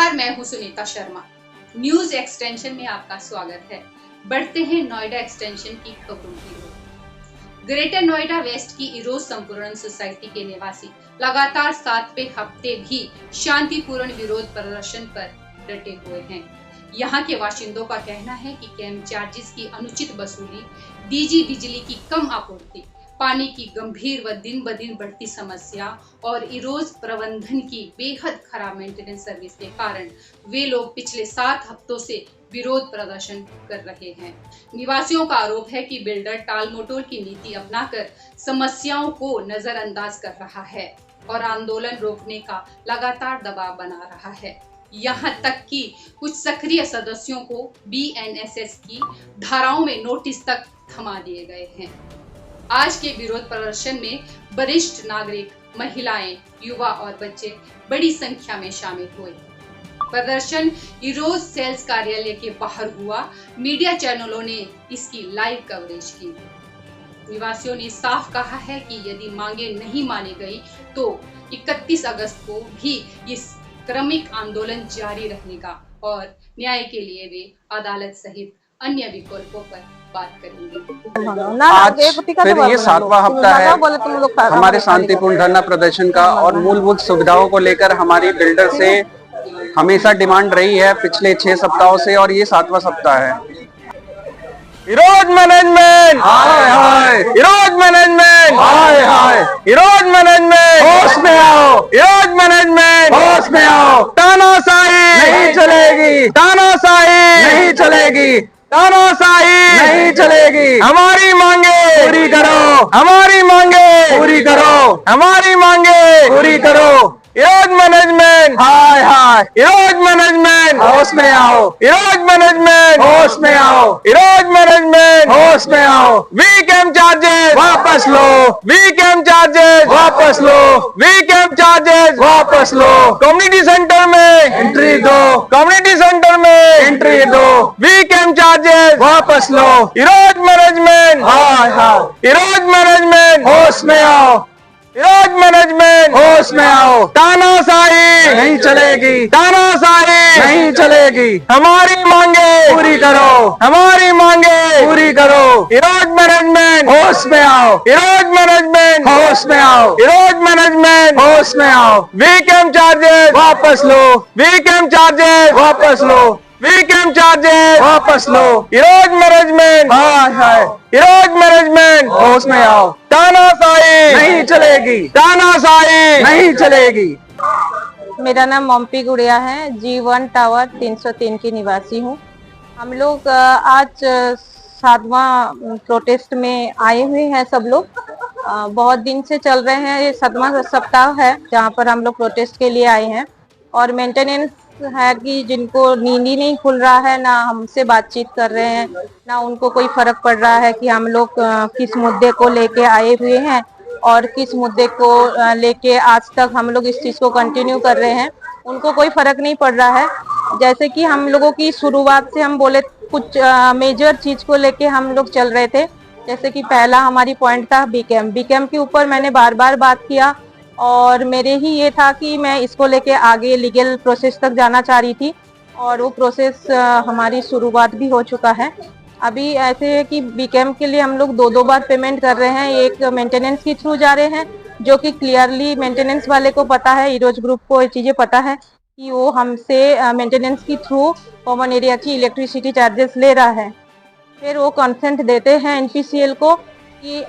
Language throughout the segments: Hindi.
नमस्कार, मैं हूं सुनीता शर्मा। न्यूज एक्सटेंशन में आपका स्वागत है। बढ़ते हैं नोएडा एक्सटेंशन की खबरों की ओर। ग्रेटर नोएडा वेस्ट की इरोज संपूर्ण सोसाइटी के निवासी लगातार 7वें हफ्ते भी शांतिपूर्ण विरोध प्रदर्शन पर डटे हुए हैं। यहाँ के बाशिंदों का कहना है कि कैंप चार्जेस की अनुचित वसूली, डीजी बिजली की कम आपूर्ति, पानी की गंभीर व दिन ब दिन बढ़ती समस्या और इरोज प्रबंधन की बेहद खराब मेंटेनेंस सर्विस के कारण वे लोग पिछले 7 हफ्तों से विरोध प्रदर्शन कर रहे हैं। निवासियों का आरोप है कि बिल्डर टाल मटोल की नीति अपनाकर समस्याओं को नजरअंदाज कर रहा है और आंदोलन रोकने का लगातार दबाव बना रहा है। यहाँ तक कि कुछ सक्रिय सदस्यों को BNSS की धाराओं में नोटिस तक थमा दिए गए हैं। आज के विरोध प्रदर्शन में वरिष्ठ नागरिक, महिलाएं, युवा और बच्चे बड़ी संख्या में शामिल हुए। प्रदर्शन इरोज सेल्स कार्यालय के बाहर हुआ। मीडिया चैनलों ने इसकी लाइव कवरेज की। निवासियों ने साफ कहा है कि यदि मांगे नहीं मानी गई तो 31 अगस्त को भी इस क्रमिक आंदोलन जारी रहेगा और न्याय के लिए वे अदालत सहित अन्य विकल्पों पर बात करेंगे। आज फिर ये 7वां हफ्ता है हमारे शांतिपूर्ण धरना प्रदर्शन का और मूलभूत सुविधाओं को लेकर हमारी बिल्डर से हमेशा डिमांड रही है पिछले 6 सप्ताहों से, और ये 7वां सप्ताह है। विरोध मैनेजमेंट, हाय हाय, विरोध मैनेजमेंट, हाय हाय, विरोध मैनेजमेंट, होश में आओ, विरोध मैनेजमेंट, होश में आओ। तानाशाही नहीं चलेगी, तानाशाही नहीं चलेगी, तानाशाही नहीं चलेगी। हमारी मांगे पूरी करो, हमारी मांगे पूरी करो, हमारी मांगे पूरी करो। विरोध मैनेजमेंट, हाय हाय, विरोध मैनेजमेंट, होश में आओ, विरोध मैनेजमेंट, होश में आओ, विरोध मैनेजमेंट, होश में आओ। वी कैंप चार्जेस वापस लो, वी कैंप चार्जेस वापस लो, वी कैंप चार्जेस वापस लो। कम्युनिटी सेंटर में एंट्री दो, कम्युनिटी सेंटर में एंट्री दो। वी कैंप चार्जेस वापस लो। विरोध मैनेजमेंट, हाय हाय, विरोध मैनेजमेंट, होश में आओ, विरोध मैनेजमेंट, होश में आओ। तानाशाही नहीं चलेगी, तानाशाही नहीं चलेगी। हमारी मांगे पूरी करो, हमारी मांगे पूरी करो। विरोध मैनेजमेंट, होश में आओ, विरोध मैनेजमेंट, होश में आओ, विरोध मैनेजमेंट, होश में आओ। वी कैंप चार्जेस वापस लो, वी कैंप चार्जेस वापस लो, वी कैंप चार्जेस वापस लो। विरोध मैनेजमेंट, हाय हाय, विरोध मैनेजमेंट, होश में आओ। तानाशाही नहीं चलेगी, तानाशाही नहीं चलेगी। मेरा नाम मोम्पी गुड़िया है, G1 टावर 303 की निवासी हूँ। हम लोग आज 7वां प्रोटेस्ट में आए हुए हैं। सब लोग बहुत दिन से चल रहे हैं, ये 7वां सप्ताह है जहाँ पर हम लोग प्रोटेस्ट के लिए आए हैं। और मेंटेनेंस है कि जिनको नींद ही नहीं खुल रहा है, ना हमसे बातचीत कर रहे हैं, ना उनको कोई फर्क पड़ रहा है कि हम लोग किस मुद्दे को लेके आए हुए हैं और किस मुद्दे को लेके आज तक हम लोग इस चीज़ को कंटिन्यू कर रहे हैं। उनको कोई फर्क नहीं पड़ रहा है। जैसे कि हम लोगों की शुरुआत से हम बोले कुछ मेजर चीज़ को लेके हम लोग चल रहे थे। जैसे कि पहला हमारी पॉइंट था बी कैम्प के ऊपर मैंने बार बार बात किया और मेरे ही ये था कि मैं इसको लेके आगे लीगल प्रोसेस तक जाना चाह रही थी और वो प्रोसेस हमारी शुरुआत भी हो चुका है। अभी ऐसे है कि बी कैम्प के लिए हम लोग 2 बार पेमेंट कर रहे हैं। एक मेंटेनेंस के थ्रू जा रहे हैं जो कि क्लियरली मेंटेनेंस वाले को पता है, इरोज ग्रुप को ये चीज़ें पता है कि वो हमसे मेंटेनेंस के थ्रू कॉमन एरिया की इलेक्ट्रिसिटी चार्जेस ले रहा है। फिर वो कंसेंट देते हैं NPCL को कि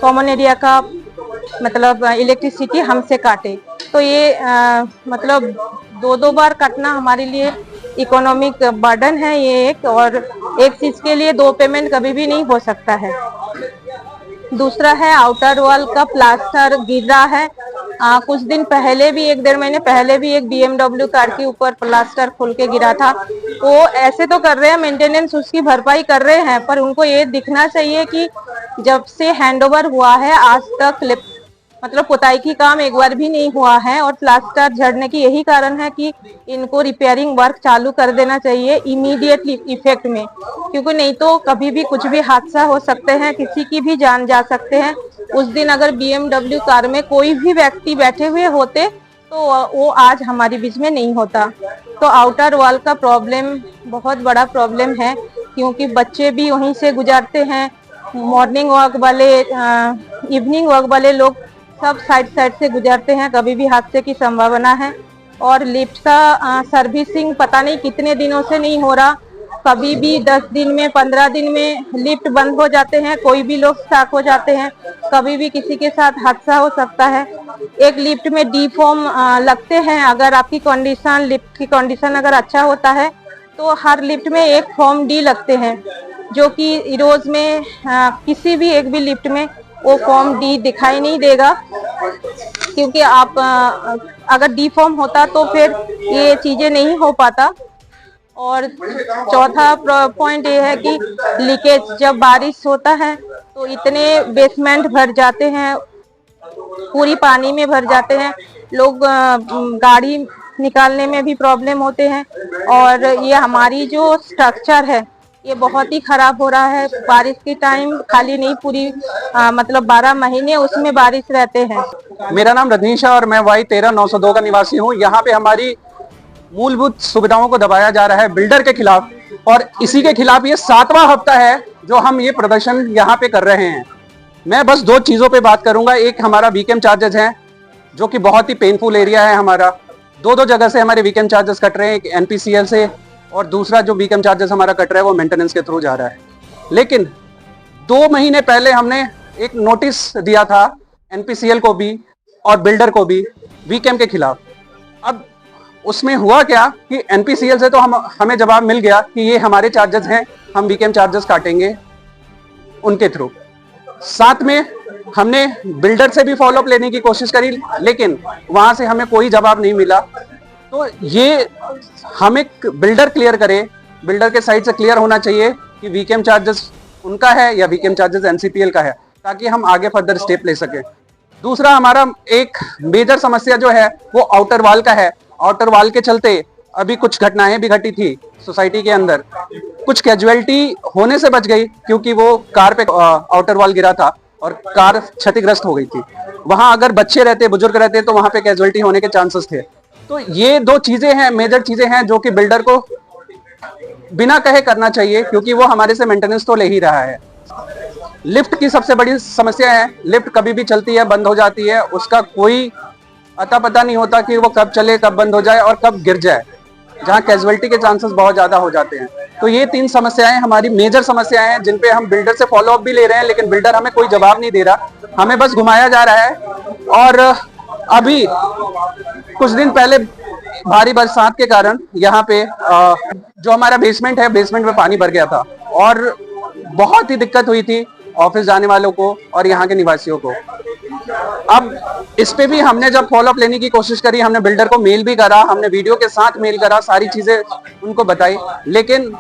कॉमन एरिया का मतलब इलेक्ट्रिसिटी हमसे काटे। तो ये मतलब 2 बार काटना हमारे लिए इकोनॉमिक बर्डन है ये एक, और एक चीज़ के लिए 2 पेमेंट कभी भी नहीं हो सकता है। दूसरा है आउटर वॉल का प्लास्टर गिर रहा है। कुछ दिन पहले भी 1-1.5 महीने पहले भी एक BMW कार के ऊपर प्लास्टर खुल के गिरा था। वो ऐसे तो कर रहे हैं, मेंटेनेंस उसकी भरपाई कर रहे हैं, पर उनको ये दिखना चाहिए कि जब से हैंडओवर हुआ है आज तक मतलब पुताई की काम एक बार भी नहीं हुआ है। और प्लास्टर झड़ने की यही कारण है कि इनको रिपेयरिंग वर्क चालू कर देना चाहिए इमीडिएटली इफेक्ट में, क्योंकि नहीं तो कभी भी कुछ भी हादसा हो सकते हैं, किसी की भी जान जा सकते हैं। उस दिन अगर BMW कार में कोई भी व्यक्ति बैठे हुए होते तो वो आज हमारे बीच में नहीं होता। तो आउटर वॉल का प्रॉब्लम बहुत बड़ा प्रॉब्लम है, क्योंकि बच्चे भी वहीं से गुजारते हैं। मॉर्निंग वॉक वाले, इवनिंग वॉक वाले लोग सब साइड साइड से गुजरते हैं, कभी भी हादसे की संभावना है। और लिफ्ट का सर्विसिंग पता नहीं कितने दिनों से नहीं हो रहा, कभी भी 10 दिन में 15 दिन में लिफ्ट बंद हो जाते हैं, कोई भी लोग स्टक हो जाते हैं, कभी भी किसी के साथ हादसा हो सकता है। एक लिफ्ट में डी फॉर्म लगते हैं। अगर आपकी कंडीशन, लिफ्ट की कंडीशन अगर अच्छा होता है तो हर लिफ्ट में एक फॉर्म डी लगते हैं, जो कि इरोज में किसी भी एक भी लिफ्ट में वो फॉर्म डी दिखाई नहीं देगा, क्योंकि आप अगर डी फॉर्म होता तो फिर ये चीजें नहीं हो पाता। और चौथा पॉइंट ये है कि लीकेज, जब बारिश होता है तो इतने बेसमेंट भर जाते हैं, पूरी पानी में भर जाते हैं, लोग गाड़ी निकालने में भी प्रॉब्लम होते हैं। और ये हमारी जो स्ट्रक्चर है ये बहुत ही खराब हो रहा है। बारिश के टाइम खाली नहीं, पूरी मतलब 12 महीने उसमें बारिश रहते हैं। मेरा नाम रजनीश है और मैं वाई 13-902 का निवासी हूँ। यहाँ पे हमारी मूलभूत सुविधाओं को दबाया जा रहा है बिल्डर के खिलाफ, और इसी के खिलाफ ये 7वां हफ्ता है जो हम ये प्रदर्शन यहाँ पे कर रहे हैं। मैं बस 2 चीजों पे बात करूंगा। एक हमारा वीकेम चार्जेस हैं, जो कि बहुत ही पेनफुल एरिया है हमारा। 2 जगह से हमारे वीकेम चार्जेस कट रहे हैं, एक एनपीसीएल से, और दूसरा जो वीकेम चार्जेस हमारा कट रहा है वो मेंटेनेंस के थ्रू जा रहा है। लेकिन 2 महीने पहले हमने एक नोटिस दिया था एनपीसीएल को भी और बिल्डर को भी वीकेम के खिलाफ। अब उसमें हुआ क्या कि एनपीसीएल से तो हमें जवाब मिल गया कि ये हमारे चार्जेस हैं, हम वीकेम चार्जेस काटेंगे उनके थ्रू। साथ में हमने बिल्डर से भी फॉलोअप लेने की कोशिश करी, लेकिन वहां से हमें कोई जवाब नहीं मिला। तो ये हमें बिल्डर क्लियर करे, बिल्डर के साइड से क्लियर होना चाहिए कि वीकेम चार्जेस उनका है या वीकेम चार्जेस एनसीपीएल का है, ताकि हम आगे फर्दर स्टेप ले सकें। दूसरा हमारा एक मेजर समस्या जो है वो आउटर वॉल का है। आउटर वॉल के चलते अभी कुछ घटनाएं भी घटी थी सोसाइटी के अंदर। कुछ कैजुअलिटी होने से बच गई, क्योंकि वो कार पे आउटर वॉल गिरा था और कार क्षतिग्रस्त हो गई थी। वहां अगर बच्चे रहते, बुजुर्ग रहते, तो वहां पे कैजुअलिटी होने के चांसेस थे। तो ये 2 चीजें हैं, मेजर चीजें हैं, जो कि बिल्डर को बिना कहे करना चाहिए, क्योंकि वो हमारे से मेंटेनेंस तो ले ही रहा है। लिफ्ट की सबसे बड़ी समस्या है, लिफ्ट कभी भी चलती है, बंद हो जाती है, उसका कोई अता पता नहीं होता कि वो कब चले, कब बंद हो जाए और कब गिर जाए, जहाँ कैजुअलिटी के चांसेस बहुत ज्यादा हो जाते हैं। तो ये 3 समस्याएं हमारी मेजर समस्याएं हैं, जिन पे हम बिल्डर से फॉलोअप भी ले रहे हैं, लेकिन बिल्डर हमें कोई जवाब नहीं दे रहा, हमें बस घुमाया जा रहा है। और अभी कुछ दिन पहले भारी बरसात के कारण यहाँ पे जो हमारा बेसमेंट है, बेसमेंट में पानी भर गया था और बहुत ही दिक्कत हुई थी ऑफिस जाने वालों को और यहाँ के निवासियों को। अब इस पे भी हमने जब फॉलोअप लेने की कोशिश करी, हमने बिल्डर को मेल भी करा, हमने वीडियो के साथ मेल करा, सारी चीजें उनको बताई, लेकिन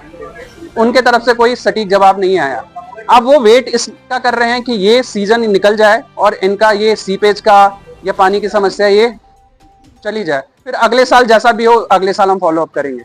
उनके तरफ से कोई सटीक जवाब नहीं आया। अब वो वेट इसका कर रहे हैं कि ये सीजन निकल जाए और इनका ये सीपेज का या पानी की समस्या ये चली जाए, फिर अगले साल जैसा भी हो, अगले साल हम फॉलोअप करेंगे।